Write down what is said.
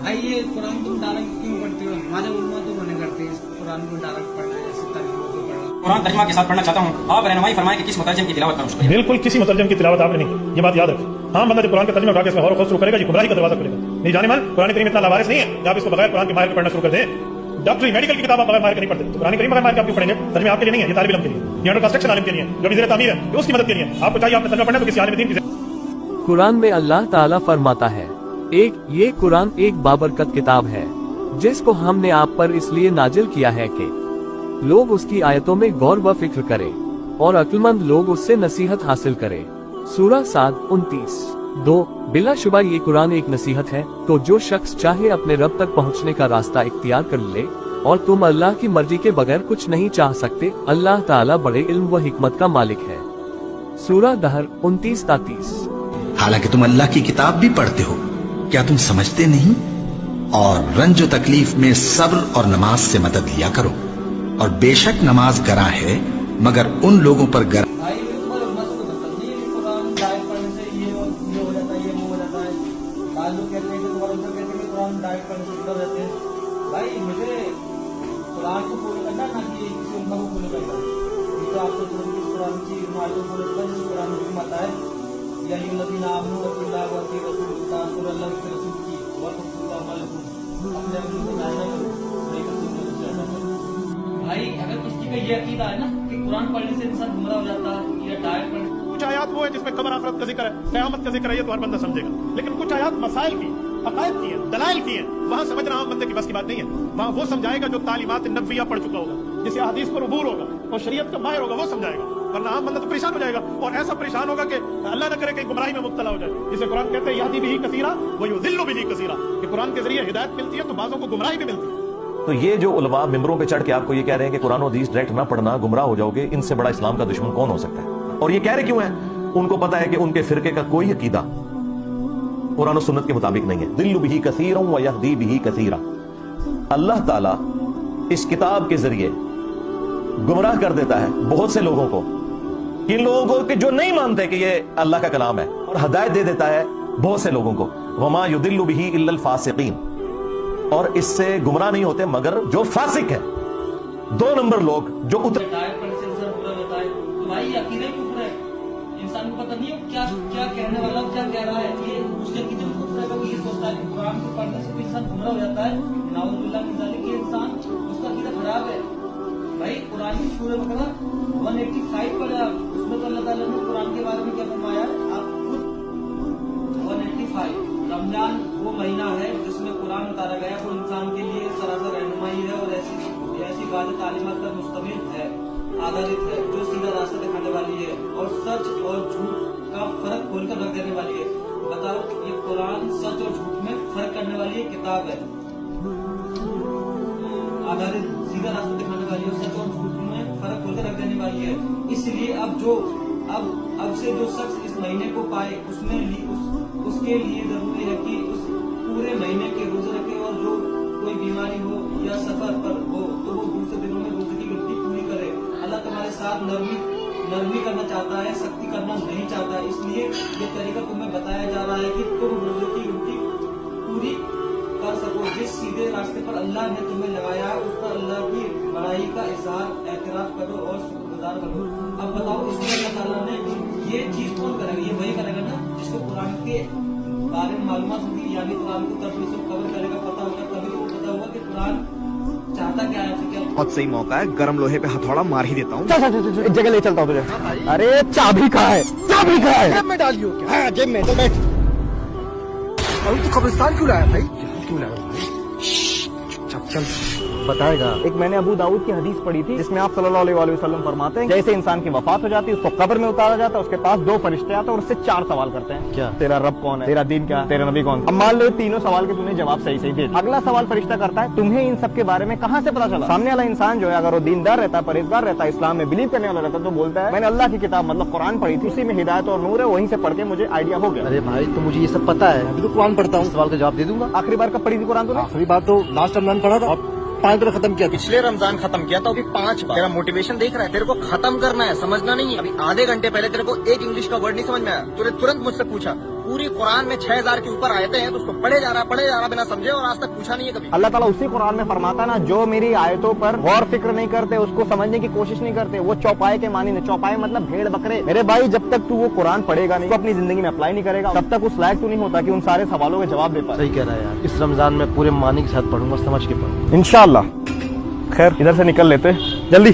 भाई ये कुरान तुम डायरेक्ट क्यों पढ़ते हो? हमारे उलमा तो मना करते हैं कुरान को डायरेक्ट पढ़ना है, ऐसे तर्जुमा को पढ़ना। कुरान तर्जुमा के साथ पढ़ना चाहता हूँ, आप रहनुमाई फरमाएं कि किस मुतरजम की तिलावत करूँ। बिल्कुल किसी मुतरजम की तिलावत आपने नहीं, ये बात याद रखें। हाँ, बंदा जो कुरान का तर्जुमा उठा के इसमें और शुरू करेगा, ये गुमराही का दरवाजा खुलेगा। नहीं जाने मन, कुरान करीम इतना लावारिस नहीं है कि आप इसको बगैर कुरान के माहिर के पढ़ना शुरू कर दें। डॉक्टरी मेडिकल की किताब आप बगैर माहिर के नहीं पढ़ते, तो कुरान करीम बगैर माहिर के आप क्यों पढ़ेंगे? तर्जुमा आपके लिए नहीं है, ये तालिब इल्म के लिए, ये अंडर कंस्ट्रक्शन आलिम के लिए, जो भी ज़ेर तामीर है, ये उसकी मदद के लिए। आपको चाहिए आपने तर्जुमा पढ़ना तो किसी आलिम दीन की। कुरान में अल्लाह ताला फरमाता है, ये कुरान एक बाबरकत किताब है जिसको हमने आप पर इसलिए नाजिल किया है कि लोग उसकी आयतों में गौर व फिक्र करें और अक्लमंद लोग उससे नसीहत हासिल करें। सूरह साद 29:2। बिलाशुबा ये कुरान एक नसीहत है, तो जो शख्स चाहे अपने रब तक पहुँचने का रास्ता इख्तियार कर ले, और तुम अल्लाह की मर्जी के बगैर कुछ नहीं चाह सकते। अल्लाह ताला बड़े इल्म व हिकमत का मालिक है। सूरह दहर 29:33। हालांकि तुम अल्लाह की किताब भी पढ़ते हो, क्या तुम समझते नहीं? और रंज व तकलीफ में सब्र और नमाज से मदद लिया करो, और बेशक नमाज गरा है मगर उन लोगों पर गरा। भाई तुम्हारे उलमा से तो नहीं है कुरान डायरेक्ट पढ़ने से ये हो जाता है, ये वो हो जाता है। बाद लोग कहते हैं कि तुम्हारे ऊपर कहते हैं कि कुरान डायरेक्ट पढ़ने से डर रहते हैं। भाई मुझे कुरान को फॉलो करना ना कि किसी उलमा को फॉलो करना। ये तो आपको कुरान की मालूम फॉलो करना, जिस कुरान में हुक्म आता है या ये नबी नाम हो अल्लाह व रसूल ताकुर अल्लाह के रसूल की व तुम अमल अपने अपने को जानना करो, नहीं तो तुम जानना करो। भाई अगर किसी का ये अकीदा है ना कि कुरान पढ़ने से इंसान गुमराह हो जाता है या डायरेक्ट पढ़ने, कुछ आयात वो है जिसमें कब्र आखिरत का जिक्र है, क़यामत का जिक्र है, ये तो हर बंदा समझेगा। लेकिन कुछ आयात मसाइल की, अकायद की है, दलाइल की है, वहाँ समझना आम बंदे की बस की बात नहीं है। वहाँ वो समझाएगा जो तालीमात नबविया पढ़ चुका होगा, जिसे हदीस पर उबूर होगा और शरीयत का माहिर होगा, वो समझाएगा। वरना आम बंदा तो परेशान हो जाएगा, और ऐसा परेशान होगा कि अल्लाह न करे कहीं गुमराही में मुब्तला हो जाए। जिसे कुरान कहते हैं यहदी बिही कसीरा व युज़िल्लु बिही कसीरा, कि कुरान के जरिए हिदायत मिलती है तो बाज़ों को गुमराही भी मिलती है। तो ये जो उलमा मिंबरों पे चढ़ के आपको ये कह रहे हैं कि कुरान और हदीस डायरेक्ट ना पढ़ना, गुमराह हो जाओगे, इनसे बड़ा इस्लाम का दुश्मन कौन हो सकता है? और ये कह रहे क्यों है? उनको पता है कि उनके फिरके का कोई अकीदा कुरान और सुन्नत के मुताबिक नहीं है। दिल्लु बिही कसीरा व यहदी बिही कसीरा। अल्लाह ताला इस किताब के जरिए गुमराह कर देता है बहुत से लोगों को, इन लोगों को कि जो नहीं मानते कि ये अल्लाह का कलाम है, और हिदायत दे देता है बहुत से लोगों को। वमा युदिल्लु बिही इल्लल फासिकीन, और इससे गुमराह नहीं होते मगर जो फासिक है, 2 नंबर लोग जो डायरेक्ट पढ़ने से इंसान बुरा होता है। तो भाई ये अकीदा कुफ्र है, इंसान को पता नहीं है क्या क्या कहने वाला क्या कह रहा है। ये उसके अकीदे में कुफ्र है क्योंकि ये सोचता है कि कुरान को पढ़ने से इंसान गुमराह हो जाता है। नाउज़ुबिल्लाह मिन ज़ालिक, ये इंसान उसका अकीदा खराब है। भाई कुरान की सूरह बकरा 185 पढ़ा, उसमें तो अल्लाह ताला ने कुरान के बारे में क्या फरमाया है? आप खुद 185 रमजान वो महीना है जिसमें कुरान उतारा गया, वो इंसान के लिए सरासर रहनुमाई है और ऐसी वाज़ तालीमात पर मुश्तमिल है, आधारित है, जो सीधा रास्ता दिखाने वाली है और सच और झूठ का फर्क खोलकर रख देने वाली है। बताओ, ये कुरान सच और झूठ में फर्क करने वाली एक किताब है, आधारित सीधा रास्ता दिखाने वाली है, सच और झूठ में फर्क खोलकर रख देने वाली है। इसलिए अब से जो शख्स इस महीने को पाए उसके लिए जरूरी है कि उस पूरे महीने के रोजे रखे, और जो कोई बीमारी हो या सफर पर हो तो वो दूसरे दिनों में रोजे की गिनती पूरी करे। अल्लाह तुम्हारे साथ नरमी करना चाहता है, सख्ती करना नहीं चाहता। इसलिए ये तरीका तुम्हें बताया जा रहा है कि तुम रोजे की गिनती पूरी कर सको। जिस सीधे रास्ते पर अल्लाह ने तुम्हें लगाया है उस पर अल्लाह की बड़ाई का इज़हार एतराफ करो और शुक्रगुजार बनो। अब बताओ, इसमें अल्लाह ताला ने ये चीज कौन करेगा? ये वही करेगा ना जिसको कुरान के बारे में मालूमात होगी, यानी कुरान को तब से कवर करेगा, पता होगा, तभी तो पता होगा कि कुरान चाहता क्या है। क्या बहुत सही मौका है, गरम लोहे पे हथौड़ा मार ही देता हूँ। एक जगह ले चलता हूँ तुझे। अरे चाबी कहाँ है? चाबी कहाँ है? जेब में डालियो क्या? हाँ जेब में। तो बैठ। अभी तो कब्रिस्तान क्यों लाया भाई? क्यों लाया भाई? चल बताएगा। एक मैंने अबू दाऊद की हदीस पढ़ी थी जिसमें आप सल्लल्लाहु अलैहि वसल्लम फरमाते हैं जैसे इंसान की वफात हो जाती है उसको कब्र में उतारा जाता है, उसके पास 2 फरिश्ते आते हैं और उससे 4 सवाल करते हैं। क्या? तेरा रब कौन है, तेरा दीन क्या है, तेरा नबी कौन है। अब मान लो 3 सवाल के तूने जवाब सही दे, अगला सवाल फरिश्ता करता है तुम्हें इन सब के बारे में कहाँ से पता चला। सामने वाला इंसान जो है अगर वो दीनदार रहता है, परहेजगार रहता है, इस्लाम में बिलीव करने वाला रहता है, तो बोलता है मैंने अल्लाह की किताब मतलब कुरान पढ़ी थी, उसी में हिदायत और नूर है, वहीं से पढ़ के मुझे आइडिया हो गया। अरे भाई तो मुझे ये सब पता है, अभी तो कुरान पढ़ता हूँ, सवाल का जवाब दे दूंगा। आखिरी बार कब पढ़ी थी कुरान तूने? आखिरी बार तो लास्ट रमजान पढ़ा था, 5 दिन खत्म किया। पिछले रमजान खत्म किया था, अभी 5 बार। तेरा मोटिवेशन देख रहा है, तेरे को खत्म करना है, समझना नहीं है। अभी आधे घंटे पहले तेरे को एक इंग्लिश का वर्ड नहीं समझ में आया, तूने तुरंत मुझसे पूछा पूरी कुरान में 6000 के ऊपर आयतें हैं, तो उसको पढ़े जा रहा बिना समझे, और आज तक पूछा नहीं है कभी। अल्लाह ताला उसी कुरान में फरमाता है ना, जो मेरी आयतों पर गौर फिक्र नहीं करते, उसको समझने की कोशिश नहीं करते, वो चौपाए के मानी नहीं। चौपाए मतलब भेड़ बकरे। मेरे भाई, जब तक तू वो कुरान पढ़ेगा नहीं, तो अपनी जिंदगी में अप्लाई नहीं करेगा, तब तक उस लायक तू नहीं होता कि उन सारे सवालों के जवाब दे पाए। सही कह रहा है यार, इस रमजान में पूरे मानी के साथ पढ़ूंगा, समझ के पढ़ूंगा। इंशाअल्लाह। खैर, इधर से निकल लेते जल्दी।